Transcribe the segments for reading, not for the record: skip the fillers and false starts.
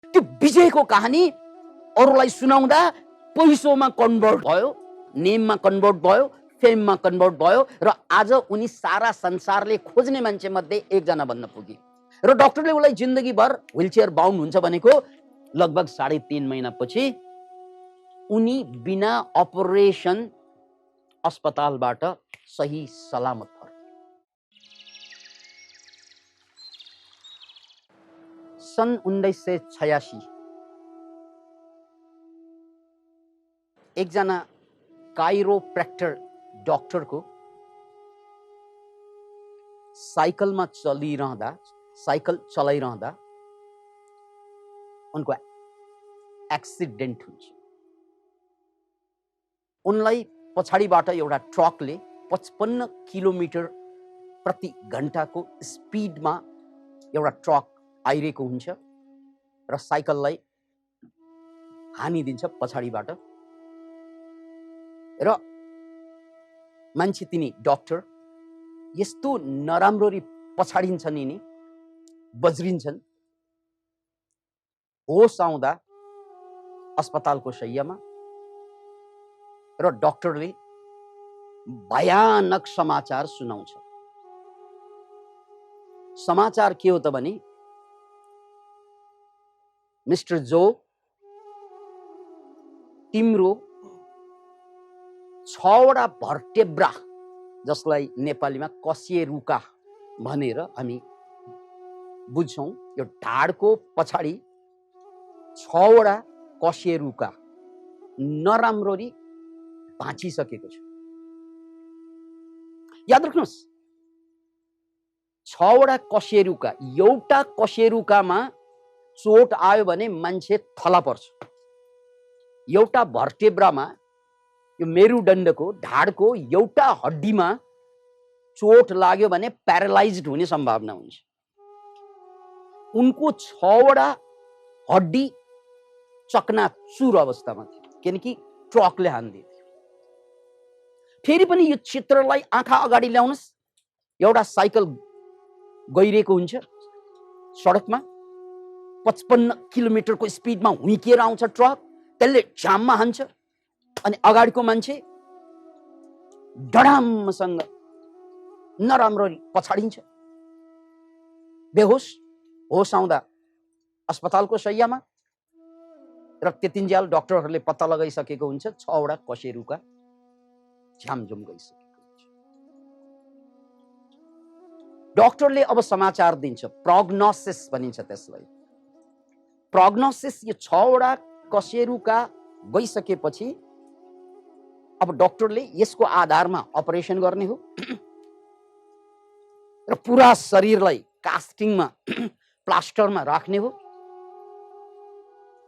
त्यो विजयको कहानी अरूलाई सुनाउँदा पैसोमा कन्भर्ट भयो, नेममा कन्भर्ट भयो, फेममा कन्भर्ट भयो र आज उनी सारा संसारले खोज्ने मान्छे मध्ये एकजना बन्न पुगे। र डाक्टरले उलाई जिन्दगीभर व्हीलचेयर बाउन्ड हुन्छ भनेको लगभग 3.5 महिनापछि उनी बिना अपरेसन अस्पतालबाट सही सलामत फर्के। सन् 1986 एकजना काइरोप्र्याक्टर डाक्टरको साइकल चलाइरहँदा उनको एक्सिडेन्ट हुन्छ। उनलाई पछाडिबाट एउटा ट्रकले 55 किलोमिटर प्रति घण्टाको स्पिडमा एउटा ट्रक आइरहेको हुन्छ र साइकललाई हानिदिन्छ पछाडिबाट। र मान्छे तिनी डाक्टर यस्तो नराम्ररी पछाडिन्छन्, यिनी बज्रिन्छन्। होस आउँदा अस्पतालको शय्यामा र डाक्टरले भयानक समाचार सुनाउँछ। समाचार के हो त भने, मिस्टर जो, तिम्रो 6वटा भर्टेब्रा, जसलाई नेपालीमा कशेरुका भनेर हामी बुझ्छौं, यो ढाडको पछाडि 6वटा कशेरुका नराम्ररी भाँचिसकेको छ। याद राख्नुहोस्, 6वटा कशेरुका, एउटा कशेरुकामा चोट आयो भने मान्छे थला पर्छ। एउटा भर्टेब्रामा, यो मेरुदण्डको ढाडको एउटा हड्डीमा चोट लाग्यो भने प्यारालाइज्ड हुने सम्भावना हुन्छ। उनको 6वटा हड्डी चकनाचुर अवस्थामा थियो, किनकि ट्रकले हानिदियो। फेरि पनि यो चित्रलाई आँखा अगाडि ल्याउनुस्, एउटा साइकल गइरहेको हुन्छ सडकमा, 55 किलोमिटरको स्पिडमा हुइकेर आउँछ ट्रक, त्यसले जाममा हान्छ अनि अगाडिको मान्छे डडामसँग नराम्ररी पछाडिन्छ, बेहोस। होस आउँदा अस्पतालको शय्यामा र त्यतिन्जेल डाक्टरहरूले पत्ता लगाइसकेको हुन्छ 6वटा कशेरुका झ्यामझुम गइसकेको हुन्छ। डाक्टरले अब समाचार दिन्छ, प्रोग्नोसिस भनिन्छ त्यसलाई। प्रोग्नोसिस, यो 6वटा कशेरुका गइसकेपछि अब डाक्टरले यसको आधारमा अपरेसन गर्ने हो र पुरा शरीरलाई कास्टिङमा प्लास्टरमा राख्ने हो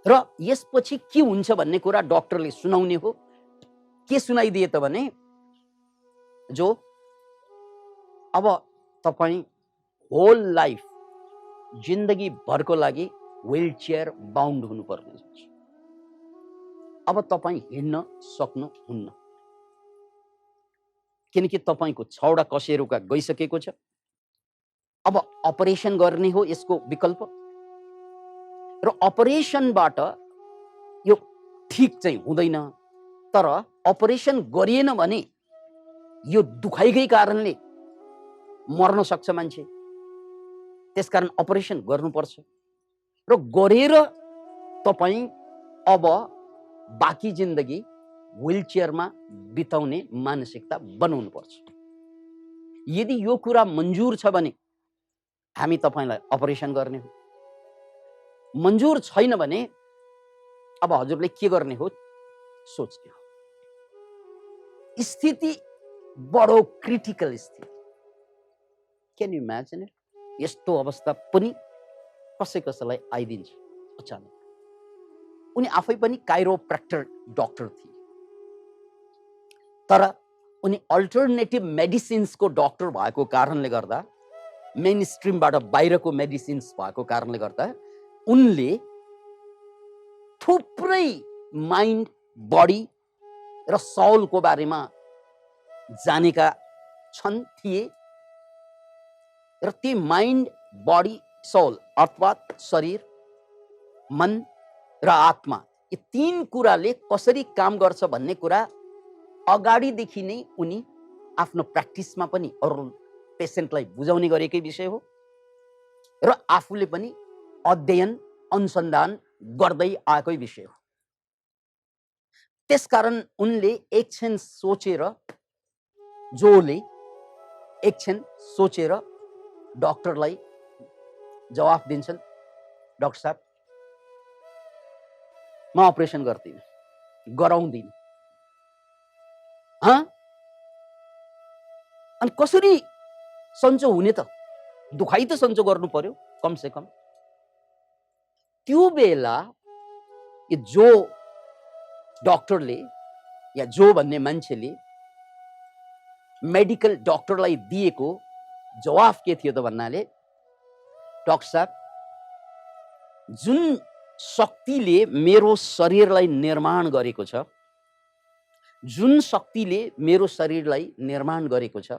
र यसपछि के हुन्छ भन्ने कुरा डाक्टरले सुनाउने हो। के सुनाइदिए त भने, जो अब तपाई होल लाइफ, जिन्दगी भरको लागि व्हीलचेयर बाउन्ड हुनुपर्ने छ। अब तपाई हिँड्न सक्नुहुन्न, किनकि तपाईको 6वटा कशेरुका गइसकेको छ। अब अपरेसन गर्ने हो यसको विकल्प, र अपरेसनबाट यो ठीक चाहिँ हुँदैन। तर अपरेसन गरिएन भने यो दुखाइकै कारणले मर्न सक्छ मान्छे, त्यसकारण अपरेसन गर्नुपर्छ। र गरेर तपाई अब बाँकी जिन्दगी व्हीलचेयरमा बिताउने मानसिकता बनाउनु पर्छ। यदि यो कुरा मन्जुर छ भने हामी तपाईलाई अपरेसन गर्ने हो, मन्जुर छैन भने अब हजुरले के गर्ने हो सोच्ने हो। स्थिति बडो क्रिटिकल स्थिति। Can you imagine it? यस्तो अवस्था पनि कसै कसैलाई आइदिन्छ अचानक। उनी आफै पनि काइरोप्र्याक्टर डाक्टर थिए, तर उनी अल्टरनेटिभ मेडिसिन्सको डाक्टर भएको कारणले गर्दा, मेन स्ट्रिमबाट बाहिरको मेडिसिन्स भएको कारणले गर्दा उनले थुप्रै माइन्ड, बडी र सोलको बारेमा जानेका थिए र ती माइन्ड, बडी, सोल अर्थात् शरीर मन र आत्मा, यी तीन कुराले कसरी काम गर्छ भन्ने कुरा अगाडिदेखि नै उनी आफ्नो प्र्याक्टिसमा पनि अरू पेसेन्टलाई बुझाउने गरेकै विषय हो र आफूले पनि अध्ययन अनुसन्धान गर्दै आएकै विषय हो। त्यसकारण उनले एकछिन सोचेर, जोले एकछिन सोचेर डाक्टरलाई जवाफ दिन्छन्, डाक्टर साहब म अपरेसन गर्दिन, गराउँदिन। अनि कसरी सन्चो हुने त? दुखाइ त सन्चो गर्नु पर्यो कम से कम। त्यो बेला जो डाक्टरले या जो भन्ने मान्छेले मेडिकल डाक्टरलाई दिएको जवाफ के थियो त भन्नाले, डाक्टर साहब जुन शक्तिले मेरो शरीरलाई निर्माण गरेको छ, जुन शक्तिले मेरो शरीरलाई निर्माण गरेको छ,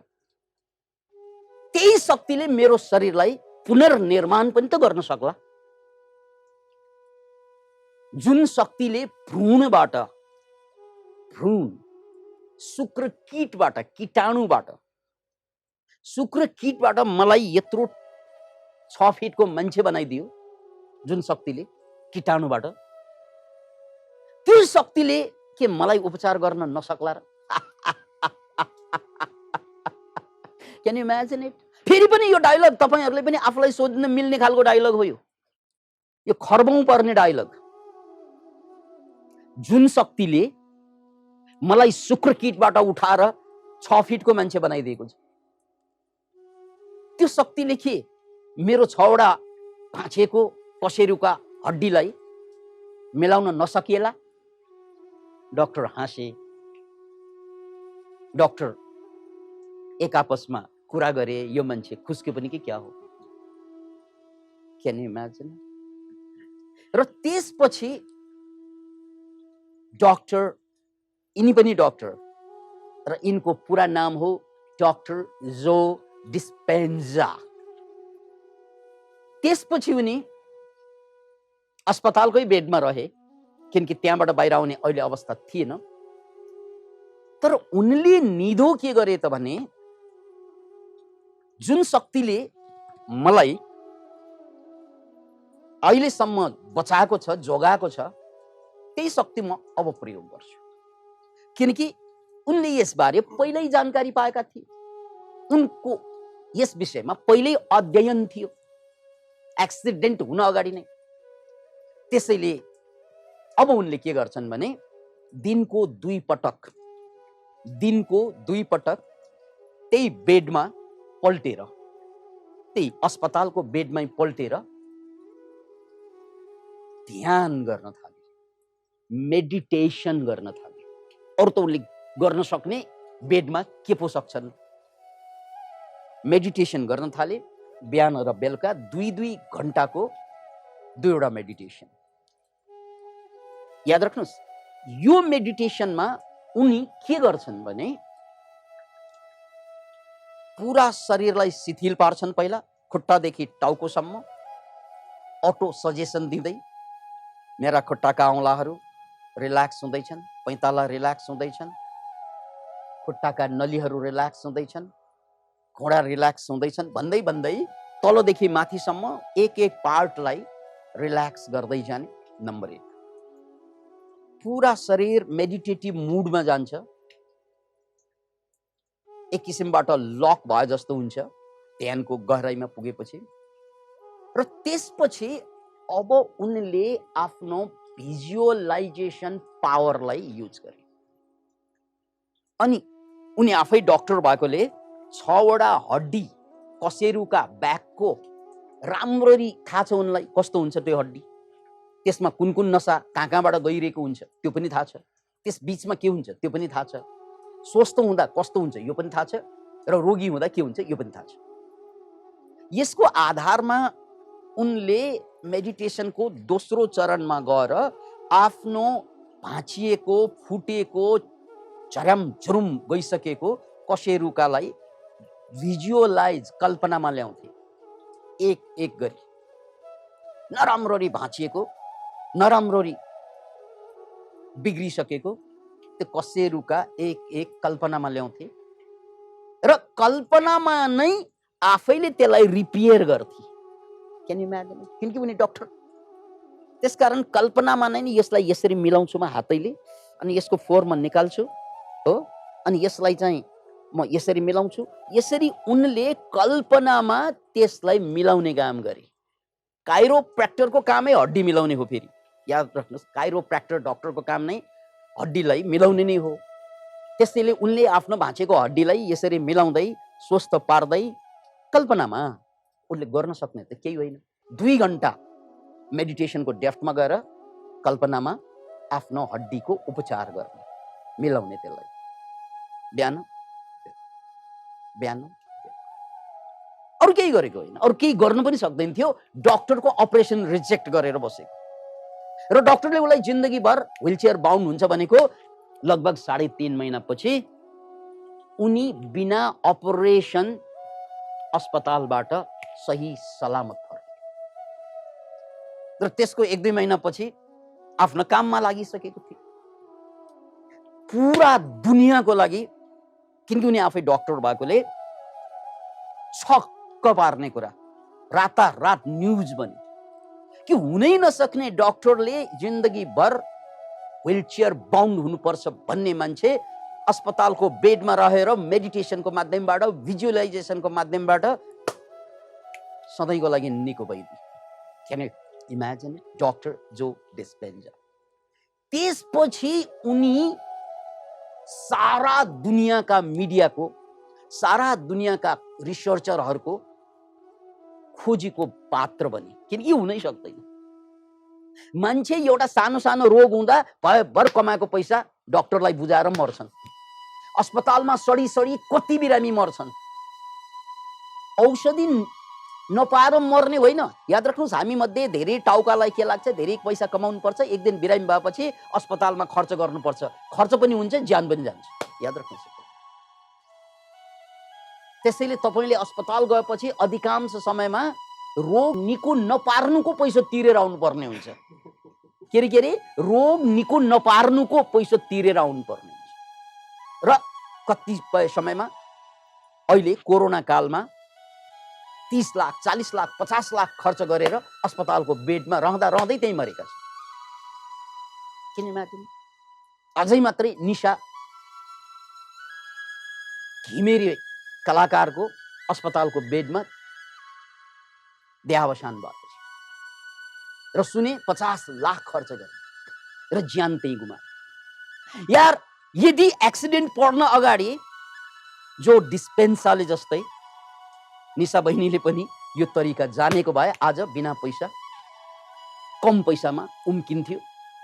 त्यही शक्तिले मेरो शरीरलाई पुनर्निर्माण पनि त गर्न सक्ला। जुन शक्तिले भ्रूणबाट, शुक्रकीटबाट, शुक्रकीटबाट मलाई यत्रो 6 फिटको मान्छे बनाइदियो, जुन शक्तिले कीटाणुबाट, त्यो शक्तिले के मलाई उपचार गर्न नसक्ला र? Can you imagine it? फेरि पनि यो डायलग तपाईहरुले पनि आफूलाई सोध्न मिल्ने खालको डायलग हो। यो खर्बौं पर्ने डायलग। जुन शक्तिले मलाई शुक्रकीटबाट उठाएर 6 फिटको मान्छे बनाइदिएको छ, त्यो शक्तिले के मेरो 6 वटा भाँचिएको कशेरुका हड्डीलाई मिलाउन नसकिएला? डाक्टर हाँसे। डाक्टर एक आपसमा कुरा गरे, यो मान्छे खुस्क्यो पनि कि क्या हो? Can you imagine? र त्यसपछि डाक्टर, यिनी पनि डाक्टर र यिनको पूरा नाम हो डाक्टर जो डिस्पेन्जा। त्यसपछि उनी अस्पतालकै बेडमा रहे, किनकि त्यहाँबाट बाहिर आउने अहिले अवस्था थिएन। तर उनले निधो के गरे त भने, जुन शक्तिले मलाई अहिलेसम्म बचाएको छ, जोगाएको छ, त्यही शक्ति म अब प्रयोग गर्छु। किनकि उनले यसबारे पहिल्यै जानकारी पाएका थिए, उनको यस विषयमा पहिल्यै अध्ययन थियो, एक्सिडेन्ट हुन अगाडि नै। त्यसैले अब उनले के गर्छन् भने, दिनको 2 पटक त्यही बेडमा पल्टेर, त्यही अस्पतालको बेडमै पल्टेर ध्यान गर्न थाले, मेडिटेसन गर्न थाले। अरु त उनले गर्न सक्ने बेडमा के पो सक्छन्? मेडिटेसन गर्न थाले। बिहान र बेलुका 2-2 घण्टाको 2 वटा मेडिटेसन। याद राख्नुस्, यो मेडिटेसनमा उनी के गर्छन् भने, पूरा शरीरलाई शिथिल पार्छन्। पहिला खुट्टादेखि टाउकोसम्म अटो सजेसन दिँदै, मेरा खुट्टाका औंलाहरू रिल्याक्स हुँदैछन्, पैताला रिल्याक्स हुँदैछन्, खुट्टाका नलीहरू रिल्याक्स हुँदैछन्, घोडा रिल्याक्स हुँदैछन् भन्दै भन्दै तलदेखि माथिसम्म एक एक पार्टलाई रिल्याक्स गर्दै जाने। नम्बर 1, पूरा शरीर मेडिटेटिभ मुडमा जान्छ, एक किसिमबाट लक भए जस्तो हुन्छ ध्यानको गहराइमा पुगेपछि। र त्यसपछि अब उनले आफ्नो भिजुअलाइजेसन पावरलाई युज गरे। अनि उनी आफै डाक्टर भएकोले 6 वटा हड्डी कशेरुका ब्याकको राम्ररी थाहा छ उनलाई, कस्तो हुन्छ त्यो हड्डी, त्यसमा कुन कुन नसा कहाँबाट गइरहेको हुन्छ त्यो पनि थाहा छ, त्यस बीचमा के हुन्छ त्यो पनि थाहा छ, स्वस्थ हुँदा कस्तो हुन्छ यो पनि थाहा छ, र रोगी हुँदा के हुन्छ यो पनि थाहा छ। यसको आधारमा उनले मेडिटेसनको दोस्रो चरणमा गएर आफ्नो भाँचिएको, फुटेको, झर्यामझुरुम गइसकेको कशेरुकालाई भिजुअलाइज, कल्पनामा ल्याउँथे, एक एक गरी नराम्ररी भाँचिएको नराम्ररी बिग्रिसकेको त्यो कसेरुका एक एक कल्पनामा ल्याउँथे र कल्पनामा नै आफैले त्यसलाई रिपेयर गर्थे। Can you imagine? किनकि उनी डक्टर। त्यसकारण कल्पनामा नै यसलाई यसरी मिलाउँछु म हातैले, अनि यसको फोर म निकाल्छु हो, अनि यसलाई चाहिँ म यसरी मिलाउँछु। यसरी उनले कल्पनामा त्यसलाई मिलाउने काम गरे। काइरोप्र्याक्टरको कामै हड्डी मिलाउने हो। फेरि याद राख्नुहोस्, काइरोप्र्याक्टर डक्टरको काम नै हड्डीलाई मिलाउने नै हो। त्यसैले उनले आफ्नो भाँचेको हड्डीलाई यसरी मिलाउँदै स्वस्थ पार्दै कल्पनामा उनले गर्न सक्ने त केही होइन। 2 घण्टा मेडिटेसनको डेप्थमा गएर कल्पनामा आफ्नो हड्डीको उपचार गर्ने, मिलाउने त्यसलाई बिहान बिहान। अरू केही गरेको होइन, अरू केही गर्नु पनि सक्दैन थियो। डक्टरको अपरेसन रिजेक्ट गरेर बसेको र डक्टरले उसलाई जिन्दगीभर व्हिलचेयर बाउन्ड हुन्छ भनेको लगभग 3.5 महिनापछि उनी बिना अपरेसन अस्पतालबाट सही सलामत फर्के र त्यसको 1-2 महिनापछि आफ्नो काममा लागिसकेको थियो पुरा दुनियाँको लागि। किनकि उनी आफै डक्टर भएकोले छक्क पार्ने कुरा, रातारात न्युज बन्यो कि हुनै नसक्ने डक्टरले जिन्दगीभर व्हिलचेयर बाउन्ड हुनुपर्छ भन्ने मान्छे अस्पतालको बेडमा रहेर मेडिटेसनको माध्यमबाट, भिजुअलाइजेसनको माध्यमबाट सधैँको लागि निको भइदियो। Can you imagine? डक्टर जो डिस्पेन्जा। त्यसपछि उनी सारा दुनियाँका मिडियाको, सारा दुनियाँका रिसर्चरहरूको खोजीको पात्र बने। किनकि हुनै सक्दैन। मान्छे एउटा सानो सानो रोग हुँदा भयभर कमाएको पैसा डक्टरलाई बुझाएर मर्छन्। अस्पतालमा सडी सडी कति बिरामी मर्छन्। औषधि नपाएर मर्ने होइन। याद राख्नुहोस्, हामी मध्ये धेरै टाउकालाई के लाग्छ, धेरै पैसा कमाउनु पर्छ, एक दिन बिरामी भएपछि अस्पतालमा खर्च गर्नुपर्छ। खर्च पनि हुन्छ, ज्यान पनि जान्छ। याद राख्नुहोस्। त्यसैले तपाईले अस्पताल गएपछि अधिकांश समयमा रोग निको नपार्नुको पैसा तिरेर आउनु पर्ने हुन्छ। के रे रोग निको नपार्नुको पैसा तिरेर आउनु पर्ने हुन्छ। र कतिपय समयमा अहिले कोरोना कालमा 30 लाख, 40 लाख, 50 लाख खर्च गरेर अस्पतालको बेडमा रहँदा रहँदै त्यही मरेका छन्। किन इमेजिन? अझै मात्रै निशा घिमिरे कलाकारको अस्पतालको बेडमा देहावसान भएको छ र सुने 50 लाख खर्च गरे र ज्यान त्यही गुमाए। यार, यदि एक्सिडेन्ट पर्न अगाडि जो डिस्पेन्साले जस्तै निशा बहिनीले पनि यो तरिका जानेको भए आज बिना पैसा, कम पैसामा उम्किन्थ्यो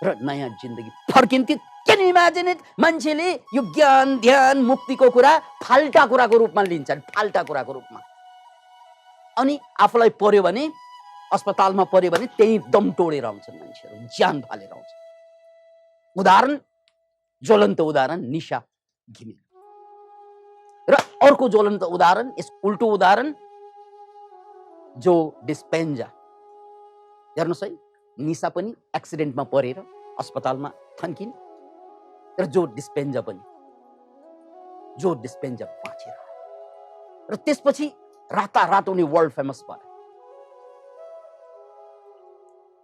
र नयाँ जिन्दगी फर्किन्थ्यो। Can you imagine it? मान्छेले यो ज्ञान, ध्यान, मुक्तिको कुरा फाल्टा कुराको रूपमा लिन्छन्, फाल्टा कुराको रूपमा। अनि आफूलाई पर्यो भने, अस्पतालमा पर्यो भने त्यही दम तोडेर आउँछन् मान्छेहरू, ज्यान फालेर आउँछन्। उदाहरण, ज्वलन्त उदाहरण निशा घिमिरे। र अर्को ज्वलन्त उदाहरण, यस उल्टो उदाहरण जो डिस्पेन्जा। हेर्नुहोस् है, निशा पनि एक्सिडेन्टमा परेर अस्पतालमा थन्किन् र जो डिस्पेन्जा पनि, जो डिस्पेन्जा बाँचेर र त्यसपछि रातारात उनी वर्ल्ड फेमस भए।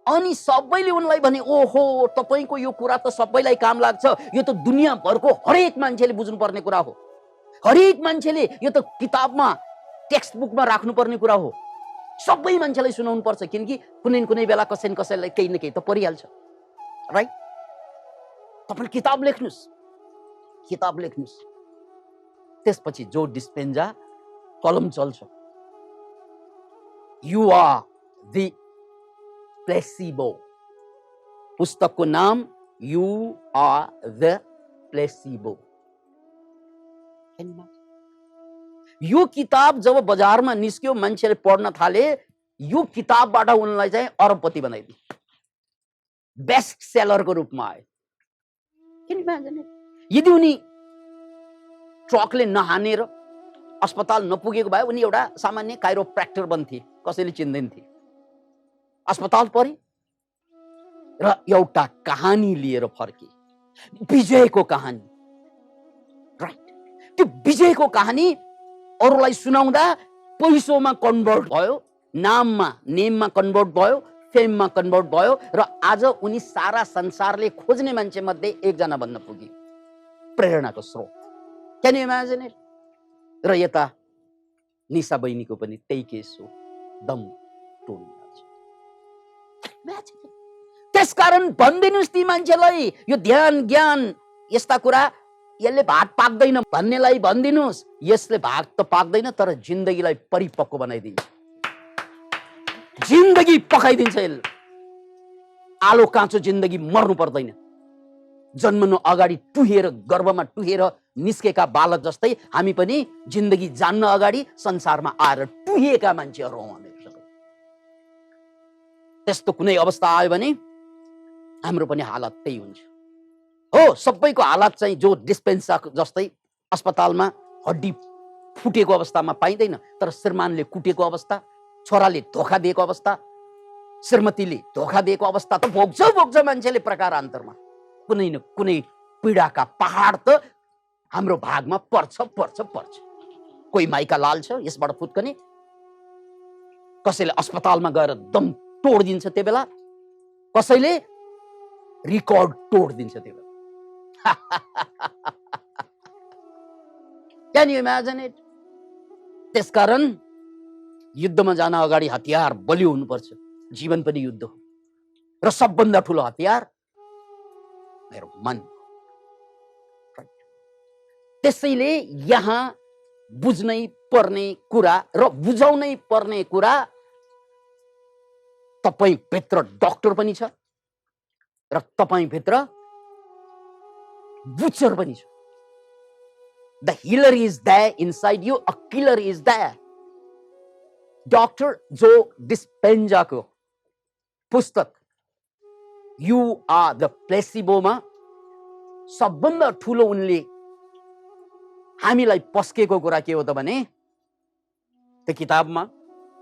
अनि सबैले उनलाई भने, ओहो, तपाईको यो कुरा त सबैलाई काम लाग्छ, यो त दुनियाँभरको हरेक मान्छेले बुझ्नुपर्ने कुरा हो, हरेक मान्छेले यो त किताबमा, टेक्स्ट बुकमा राख्नुपर्ने कुरा हो, सबै मान्छेलाई सुनाउनु पर्छ। किनकि कुनै न कुनै बेला कसै न कसैलाई केही न केही त परिहाल्छ, राइट? तपाईले किताब लेख्नुस्, किताब लेख्नुस्। त्यसपछि जो डिस्पेन्जा कलम चल्छ, यु आर द प्लेसिबो। पुस्तकको नाम यु आर द प्लेसिबो। यो किताब जब बजारमा निस्क्यो, मान्छेले पढ्न थाले, यो किताबबाट उनलाई चाहिँ अरबपति बनाइदियो, बेस्ट सेलरको रूपमा आयो। यदि उनी ट्रकले नहानेर अस्पताल नपुगेको भए उनी एउटा सामान्य काइरोप्र्याक्टर बन्थे, कसैले चिन्दैन थिए। अस्पताल परे, र एउटा कहानी लिएर फर्के, विजयको कहानी। राइट, त्यो विजयको कहानी अरूलाई सुनाउँदा पैसोमा कन्भर्ट भयो, नेममा कन्भर्ट भयो, फेममा कन्भर्ट भयो र आज उनी सारा संसारले खोज्ने मान्छे मध्ये एकजना बन्न पुगे, प्रेरणाको स्रोत। Can you imagine it? र यता निशा बहिनीको पनि त्यही केस हो, दम तोड्नु। त्यसकारण भनिदिनुस् ती मान्छेलाई यो ध्यान ज्ञान यस्ता कुरा यसले भाग पाक्दैन भन्नेलाई भनिदिनुस्, यसले भाग त पाक्दैन तर जिन्दगीलाई परिपक्व बनाइदिन्छ, जिन्दगी पकाइदिन्छ यसले। आलो काँचो जिन्दगी मर्नु पर्दैन। जन्मनु अगाडि टुहेर गर्भमा टुहेर निस्केका बालक जस्तै हामी पनि जिन्दगी जान्न अगाडि संसारमा आएर टुहेका मान्छेहरू हौँ हामी सबै। त्यस्तो कुनै अवस्था आयो भने हाम्रो पनि हालत त्यही हुन्छ। हो, सबैको हालत चाहिँ जो डिस्पेन्सा जस्तै अस्पतालमा हड्डी फुटेको अवस्थामा पाइँदैन, तर श्रीमानले कुटेको अवस्था, छोराले धोका दिएको अवस्था, श्रीमतीले धोका दिएको अवस्था त भोग्छ मान्छेले प्रकारान्तरमा। कुनै न कुनै पीडाका पहाड त हाम्रो भागमा पर्छ। कोही माइका लाल छ यसबाट फुत्कने, कसैले अस्पतालमा गएर दम तोडिदिन्छ त्यो बेला, कसैले रिकर्ड तोडिदिन्छ त्यो बेला। Can you imagine it? त्यसकारण युद्धमा जान अगाडि हतियार बलियो हुनुपर्छ। जीवन पनि युद्ध हो र सबभन्दा ठुलो हतियार मेरो मन। त्यसैले यहाँ बुझ्नै पर्ने कुरा र बुझाउनै पर्ने कुरा, तपाई भित्र डाक्टर पनि छ र तपाई भित्र बुचर पनि छ। The healer is there inside you, a killer is there. Doctor Joe डिस्पेन्जाको पुस्तक यु आर द प्लेसिबोमा सबभन्दा ठुलो उनले हामीलाई पस्केको कुरा के हो त भने, त्यो किताबमा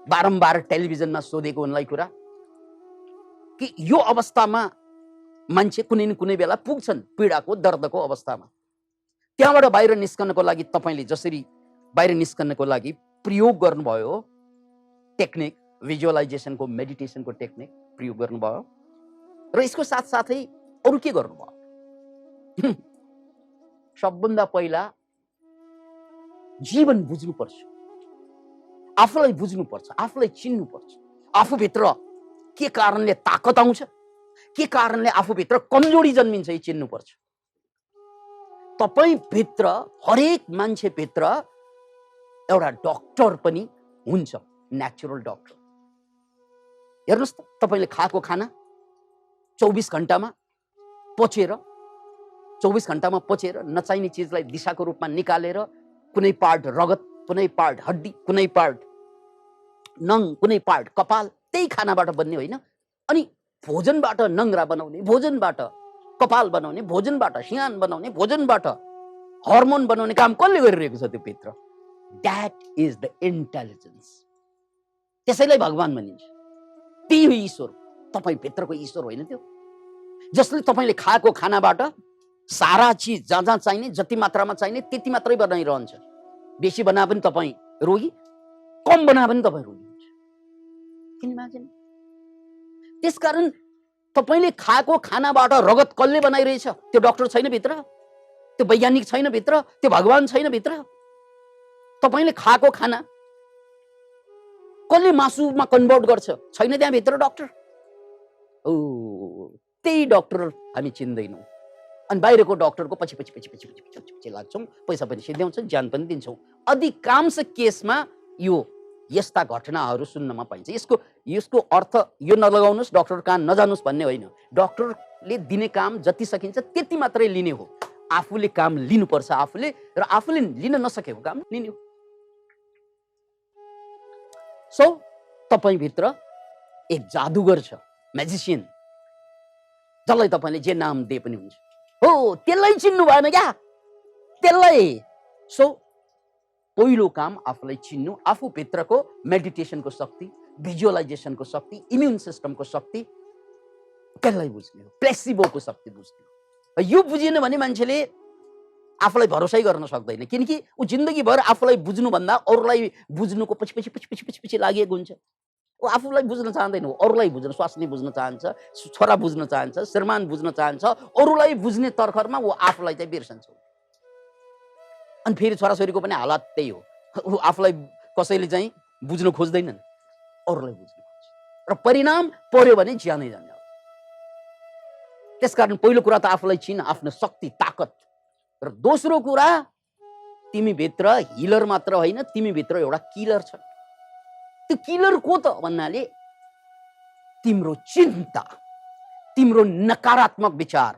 बारम्बार टेलिभिजनमा सोधेको उनलाई कुरा कि यो अवस्थामा मान्छे कुनै न कुनै बेला पुग्छन् पीडाको दर्दको अवस्थामा। त्यहाँबाट बाहिर निस्कनको लागि तपाईले जसरी बाहिर निस्कनको लागि प्रयोग गर्नुभयो टेक्निक, भिजुअलाइजेसनको, मेडिटेसनको टेक्निक प्रयोग गर्नुभयो र यसको साथसाथै अरु के गर्नुभयो? सबभन्दा पहिला जीवन बुझ्नुपर्छ, आफूलाई बुझ्नुपर्छ, आफूलाई चिन्नुपर्छ। आफूभित्र के कारणले ताकत आउँछ, के कारणले आफूभित्र कमजोरी जन्मिन्छ, यो चिन्नुपर्छ। तपाई भित्र, हरेक मान्छे भित्र एउटा डाक्टर पनि हुन्छ, नेचुरल डाक्टर। हेर्नुस् त, तपाईले खाएको खाना 24 घण्टामा पचेर, 24 घण्टामा पचेर नचाहिने चिजलाई दिशाको रूपमा निकालेर कुनै पार्ट रगत, कुनै पार्ट हड्डी, कुनै पार्ट नङ, कुनै पार्ट कपाल, त्यही खानाबाट बन्ने होइन। अनि भोजनबाट नङ्ग्रा बनाउने, भोजनबाट कपाल बनाउने, भोजनबाट सियान बनाउने, भोजनबाट हर्मोन बनाउने काम कसले गरिरहेको छ त्यो भित्र? That is the intelligence. त्यसैलाई भगवान भनिन्छ। त्यही हो ईश्वर, तपाई भित्रको ईश्वर होइन त्यो, जसले तपाईले खाएको खानाबाट सारा चिज जहाँ जहाँ चाहिने, जति मात्रामा चाहिने त्यति मात्रै बनाइरहन्छ। बेसी बनाए पनि तपाई रोगी, कम बनाए पनि तपाई रोगी हुन्छ। किन इमेजिन? त्यसकारण तपाईले खाएको खानाबाट रगत कसले बनाइरहेछ? त्यो डाक्टर छैन भित्र, त्यो वैज्ञानिक छैन भित्र, त्यो भगवान छैन भित्र। तपाईले खाएको खाना कसले मासुमा कन्भर्ट गर्छ? छैन त्यहाँ भित्र डाक्टर। ओ, त्यही डाक्टर हामी चिन्दैनौँ। अनि बाहिरको डाक्टरको पछि पछि पछि पछि पछि पछि लाग्छौँ, पैसा पनि सिध्याउँछौँ, ज्यान पनि दिन्छौँ। अधिकांश केसमा यो यस्ता घटनाहरू सुन्नमा पाइन्छ। यसको अर्थ यो नलगाउनुस्, डाक्टर कहाँ नजानुस् भन्ने होइन। डाक्टरले दिने काम जति सकिन्छ त्यति मात्रै लिने हो। आफूले काम लिनुपर्छ, आफूले, र आफूले लिन नसकेको काम लिने हो। सो तपाईँ भित्र एक जादुगर छ, म्याजिसियन, जसलाई तपाईँले जे नाम दिए पनि हुन्छ। हो, त्यसलाई चिन्नु भएन क्या, त्यसलाई। सो पहिलो काम आफूलाई चिन्नु, आफू भित्रको मेडिटेसनको शक्ति, भिजुअलाइजेसनको शक्ति, इम्युन सिस्टमको शक्ति, त्यसलाई बुझ्ने हो, प्लेसिबोको शक्ति बुझ्ने हो। यो बुझिएन भने मान्छेले आफूलाई भरोसै गर्न सक्दैन, किनकि ऊ जिन्दगीभर आफूलाई बुझ्नुभन्दा अरूलाई बुझ्नुको पछि पछि पछि पछि पछि पछि लागेको हुन्छ। ऊ आफूलाई बुझ्न चाहँदैन, अरूलाई बुझ्न, स्वास्नी बुझ्न चाहन्छ, छोरा बुझ्न चाहन्छ, श्रीमान बुझ्न चाहन्छ, अरूलाई बुझ्ने तर्खरमा ऊ आफूलाई चाहिँ बिर्सन्छ। अनि फेरि छोराछोरीको पनि हालत त्यही हो, ऊ आफूलाई कसैले चाहिँ बुझ्न खोज्दैनन्, अरूलाई बुझ्न खोज्छ र परिणाम पर्यो भने ज्यानै जान्छ। त्यसकारण पहिलो कुरा त आफूलाई चिन, आफ्नो शक्ति ताकत, र दोस्रो कुरा तिमी भित्र हिलर मात्र होइन, तिमी भित्र एउटा किलर छ। त्यो किलर को त भन्नाले तिम्रो चिन्ता, तिम्रो नकारात्मक विचार।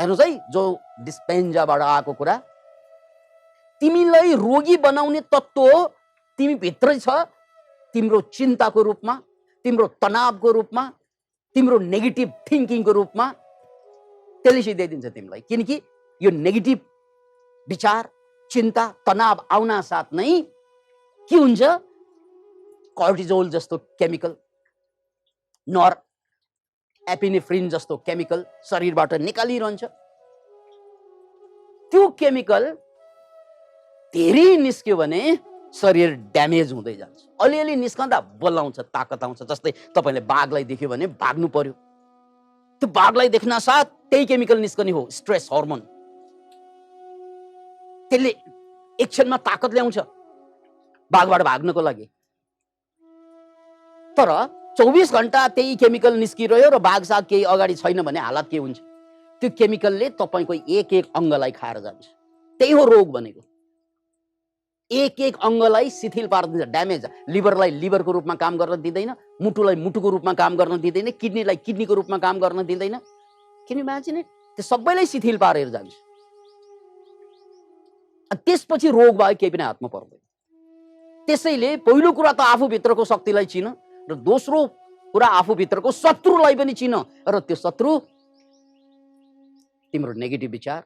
हेर्नुहोस् है, जो डिस्पेन्जाबाट आएको कुरा, तिमीलाई रोगी बनाउने तत्त्व तिमी भित्रै छ, तिम्रो चिन्ताको रूपमा, तिम्रो तनावको रूपमा, तिम्रो नेगेटिभ थिङ्किङको रूपमा। त्यसले सिधाइदिन्छ तिमीलाई, किनकि यो नेगेटिभ विचार, चिन्ता, तनाव आउन साथ नै के हुन्छ, कर्टिजोल जस्तो केमिकल, नर एपिनेफ्रिन जस्तो केमिकल शरीरबाट निकालिरहन्छ। त्यो केमिकल धेरै निस्क्यो भने शरीर ड्यामेज हुँदै जान्छ। अलिअलि निस्कँदा बल आउँछ, ताकत आउँछ। जस्तै तपाईँले बाघलाई देख्यो भने भाग्नु पर्यो, त्यो बाघलाई देख्न साथ त्यही केमिकल निस्कने हो, स्ट्रेस हर्मोन। त्यसले एकछिनमा ताकत ल्याउँछ बाघबाट भाग्नको लागि। तर 24 घण्टा त्यही केमिकल निस्किरह्यो र बाघ साग केही अगाडि छैन भने हालत के हुन्छ? त्यो केमिकलले तपाईँको एक एक अङ्गलाई खाएर जान्छ। त्यही हो रोग भनेको। एक एक अङ्गलाई शिथिल पार्दिन्छ, ड्यामेज। लिभरलाई लिभरको रूपमा काम गर्न दिँदैन, मुटुलाई मुटुको रूपमा काम गर्न दिँदैन, किडनीलाई किडनीको रूपमा काम गर्न दिँदैन। किन इमेजिन इट? त्यो सबैलाई शिथिल पारेर जान्छ। त्यसपछि रोग भयो केही पनि हातमा पर्दैन। त्यसैले पहिलो कुरा त आफूभित्रको शक्तिलाई चिन, र दोस्रो कुरा आफूभित्रको शत्रुलाई पनि चिन। र त्यो शत्रु तिम्रो नेगेटिभ विचार,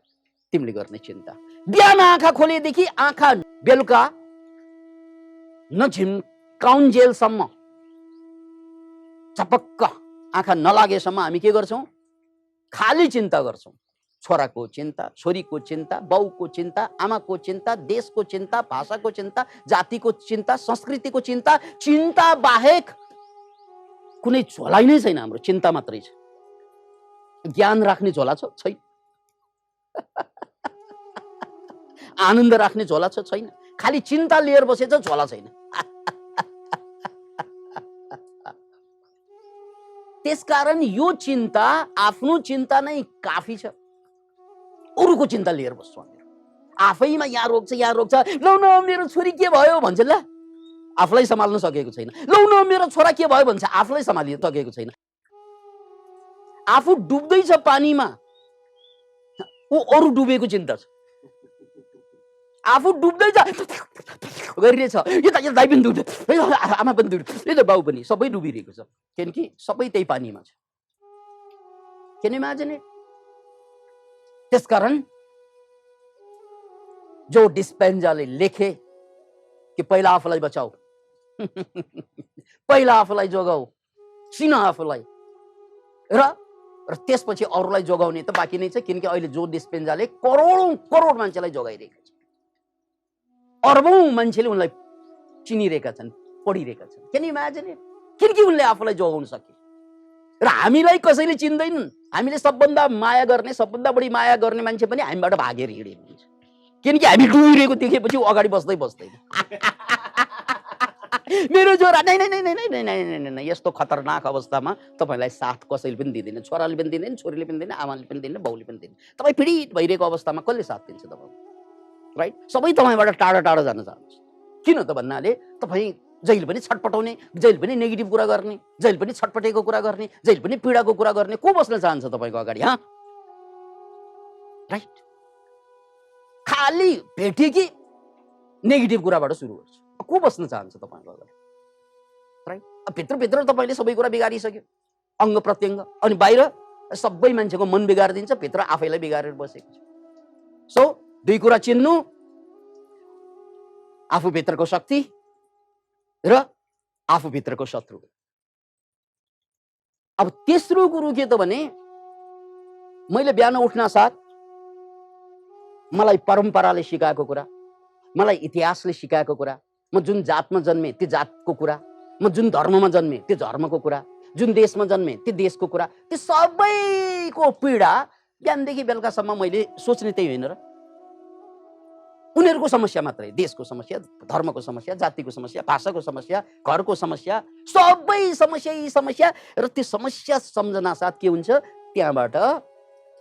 तिमीले गर्ने चिन्ता। बिहान आँखा खोलेदेखि आँखा बेलुका नझिम्काउन्जेलसम्म, चपक्क आँखा नलागेसम्म हामी के गर्छौँ? खाली चिन्ता गर्छौँ। छोराको चिन्ता, छोरीको चिन्ता, बाउको चिन्ता, आमाको चिन्ता, देशको चिन्ता, भाषाको चिन्ता, जातिको चिन्ता, संस्कृतिको चिन्ता। चिन्ता बाहेक कुनै झोला नै छैन हाम्रो, चिन्ता मात्रै छ। ज्ञान राख्ने झोला छ? छैन। आनन्द राख्ने झोला छ? छैन। खाली चिन्ता लिएर बसेछ, झोला छैन। त्यसकारण यो चिन्ता, आफ्नो चिन्ता नै काफी छ। अरूको चिन्ता लिएर बस्छौँ हामी। आफैमा यहाँ रोग छ, यहाँ रोग छ, लौ न मेरो छोरी के भयो भन्छ, ल आफूलाई सम्हाल्न सकेको छैन। लौ न मेरो छोरा के भयो भन्छ, आफूलाई सम्हाल्न सकेको छैन। आफू डुब्दैछ पानीमा, ऊ अरू डुबेको चिन्ता छ। आफू डुब्दैछ गरिरहेछ, यो दाइ पनि डुब्छ, आमा पनि डुब्छ, यो त बाउ पनि, सबै डुबिरहेको छ, किनकि सबै त्यही पानीमा छ। किन इमेजिन इट? त्यसकारण जो डिस्पेन्जाले लेखे कि पहिला आफूलाई बचाऊ, पहिला आफूलाई जोगाऊ, चिन आफूलाई, र त्यसपछि अरूलाई जोगाउने त बाँकी नै छ। किनकि अहिले जो डिस्पेन्जाले करोडौं करोड मान्छेलाई जोगाइरहेका छन्, अर्बौं मान्छेले उनलाई चिनिरहेका छन्, पढिरहेका छन्। किन इमेजिन इट? किनकि उनले आफूलाई जोगाउन सके। र हामीलाई कसैले चिन्दैनन्। हामीले सबभन्दा माया गर्ने, सबभन्दा बढी माया गर्ने मान्छे पनि हामीबाट भागेर हिँडेको हुन्छ, किनकि हामी डुबिरहेको देखेपछि ऊ अगाडि बस्दै बस्दैन। मेरो छोरा नै नै नै नै नै नै नै, यस्तो खतरनाक अवस्थामा तपाईलाई साथ कसैले पनि दिँदैन, छोराले पनि दिँदैन, छोरीले पनि दिँदैन, आमाले पनि दिँदैन, बाउले पनि दिँदैन। तपाईँ पीडित भइरहेको अवस्थामा कसले साथ दिन्छ तपाईँ? राइट? सबै तपाईँबाट टाढा टाढा जान चाहन्छ। किन त भन्नाले तपाईँ जहिले पनि छटपटाउने, जहिले पनि नेगेटिभ कुरा गर्ने, जहिले पनि छटपटेको कुरा गर्ने, जहिले पनि पीडाको कुरा गर्ने। को बस्न चाहन्छ तपाईँको अगाडि? हाँ, राइट? खाली भेटे कि नेगेटिभ कुराबाट सुरु गर्छ। को बस्न चाहन्छ तपाईँको अगाडि? राइट? भित्रभित्र तपाईँले सबै कुरा बिगारिसक्यो, अङ्ग प्रत्यङ्ग, अनि बाहिर सबै मान्छेको मन बिगारिदिन्छ, भित्र आफैलाई बिगारेर बसेको छ। सो दुई कुरा चिन्नु, आफूभित्रको शक्ति र आफूभित्रको शत्रु। अब तेस्रो कुरो के त भने मैले बिहान उठ्न साथ मलाई परम्पराले सिकाएको कुरा, मलाई इतिहासले सिकाएको कुरा, म जुन जातमा जन्मे त्यो जातको कुरा, म जुन धर्ममा जन्मे त्यो धर्मको कुरा, जुन देशमा जन्मे त्यो देशको कुरा, त्यो सबैको पीडा बिहानदेखि बेलुकासम्म मैले सोच्ने त्यही होइन र? उनीहरूको समस्या मात्रै, देशको समस्या, धर्मको समस्या, जातिको समस्या, भाषाको समस्या, घरको समस्या, सबै समस्या यी समस्या। र त्यो समस्या सम्झना साथ के हुन्छ, त्यहाँबाट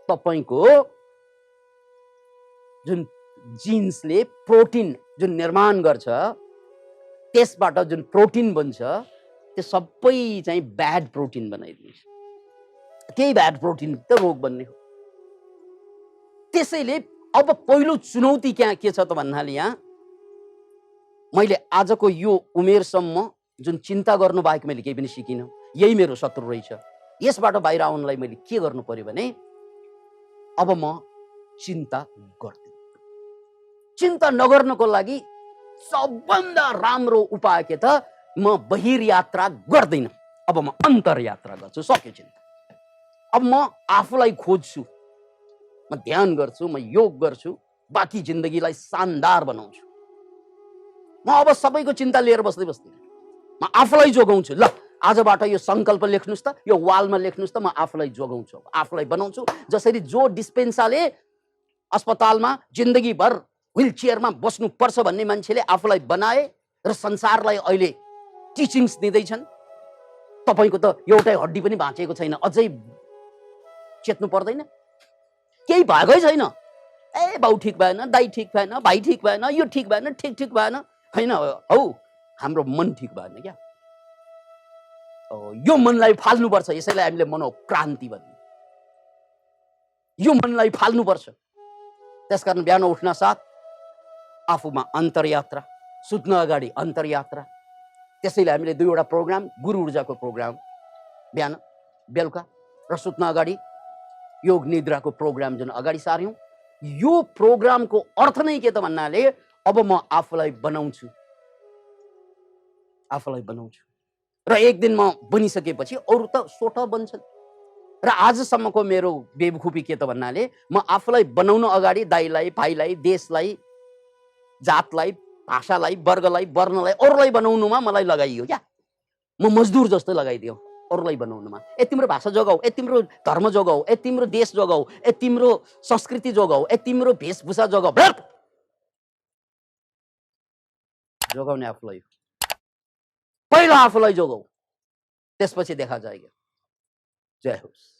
तपाईको जुन जिन्सले प्रोटिन जुन निर्माण गर्छ, त्यसबाट जुन प्रोटिन बन्छ, त्यो सबै चाहिँ ब्याड प्रोटिन बनाइदिन्छ। त्यही ब्याड प्रोटिन त रोग बन्ने हो। त्यसैले अब पहिलो चुनौती के छ त भन्नाले यहाँ मैले आजको यो उमेरसम्म जुन चिन्ता गर्नु बाहेक मैले केही पनि सिकिनँ। यही मेरो शत्रु रहेछ। यसबाट बाहिर आउनलाई मैले के गर्नु पर्यो भने अब म चिन्ता गर्दिन। चिन्ता नगर्नको लागि सबभन्दा राम्रो उपाय के त, म बहिर यात्रा गर्दिन। अब म अन्तर यात्रा गर्छु। सक्यो चिन्ता। अब म आफूलाई खोज्छु, म ध्यान गर्छु, म योग गर्छु, बाँकी जिन्दगीलाई शानदार बनाउँछु। म अब सबैको चिन्ता लिएर बस्दिनँ। म आफूलाई जोगाउँछु। ल आजबाट यो संकल्प लेख्नुस् त, यो वालमा लेख्नुस् त, म आफूलाई जोगाउँछु, आफूलाई बनाउँछु। जसरी जो डिस्पेन्साले अस्पतालमा जिन्दगीभर व्हील चेयरमा बस्नुपर्छ भन्ने मान्छेले आफूलाई बनाए र संसारलाई अहिले टिचिङ्स दिँदैछन्। तपाईको त एउटै हड्डी पनि भाँचेको छैन, अझै चेत्नु पर्दैन? केही भएकै छैन। ए बाउ ठिक भएन, दाइ ठिक भएन, भाइ ठिक भएन, यो ठिक भएन, ठिक भएन, होइन हौ, हाम्रो मन ठिक भएन क्या। यो मनलाई फाल्नुपर्छ। यसैलाई हामीले मनोक्रान्ति भन्ने। यो मनलाई फाल्नुपर्छ। त्यसकारण बिहान उठ्न साथ आफूमा अन्तरयात्रा, सुत्न अगाडि अन्तरयात्रा। त्यसैले हामीले दुईवटा प्रोग्राम, गुरु ऊर्जाको प्रोग्राम बिहान बेलुका र सुत्न अगाडि योग निद्राको प्रोग्राम जुन अगाडि सार्यौं। यो प्रोग्रामको अर्थ नै के त भन्नाले अब म आफूलाई बनाउँछु, आफूलाई बनाउँछु। र एक दिन म बनिसकेपछि अरू त स्वतः बन्छन्। र आजसम्मको मेरो बेवकुफी के त भन्नाले म आफूलाई बनाउन अगाडि दाइलाई, भाइलाई, देशलाई, जातलाई, भाषालाई, वर्गलाई, वर्णलाई, अरूलाई बनाउनुमा मलाई लगाइयो क्या। म मजदुर जस्तो लगाइदियो अरूलाई बनाउनुमा। ए तिम्रो भाषा जोगाऊ, ए तिम्रो धर्म जोगाऊ, ए तिम्रो देश जोगाऊ, ए तिम्रो संस्कृति जोगाऊ, ए तिम्रो वेशभूषा जोगाऊ। जोगाउने आफूलाई, पहिला आफूलाई जोगाऊ, त्यसपछि देखा जाएगा। जय होस्।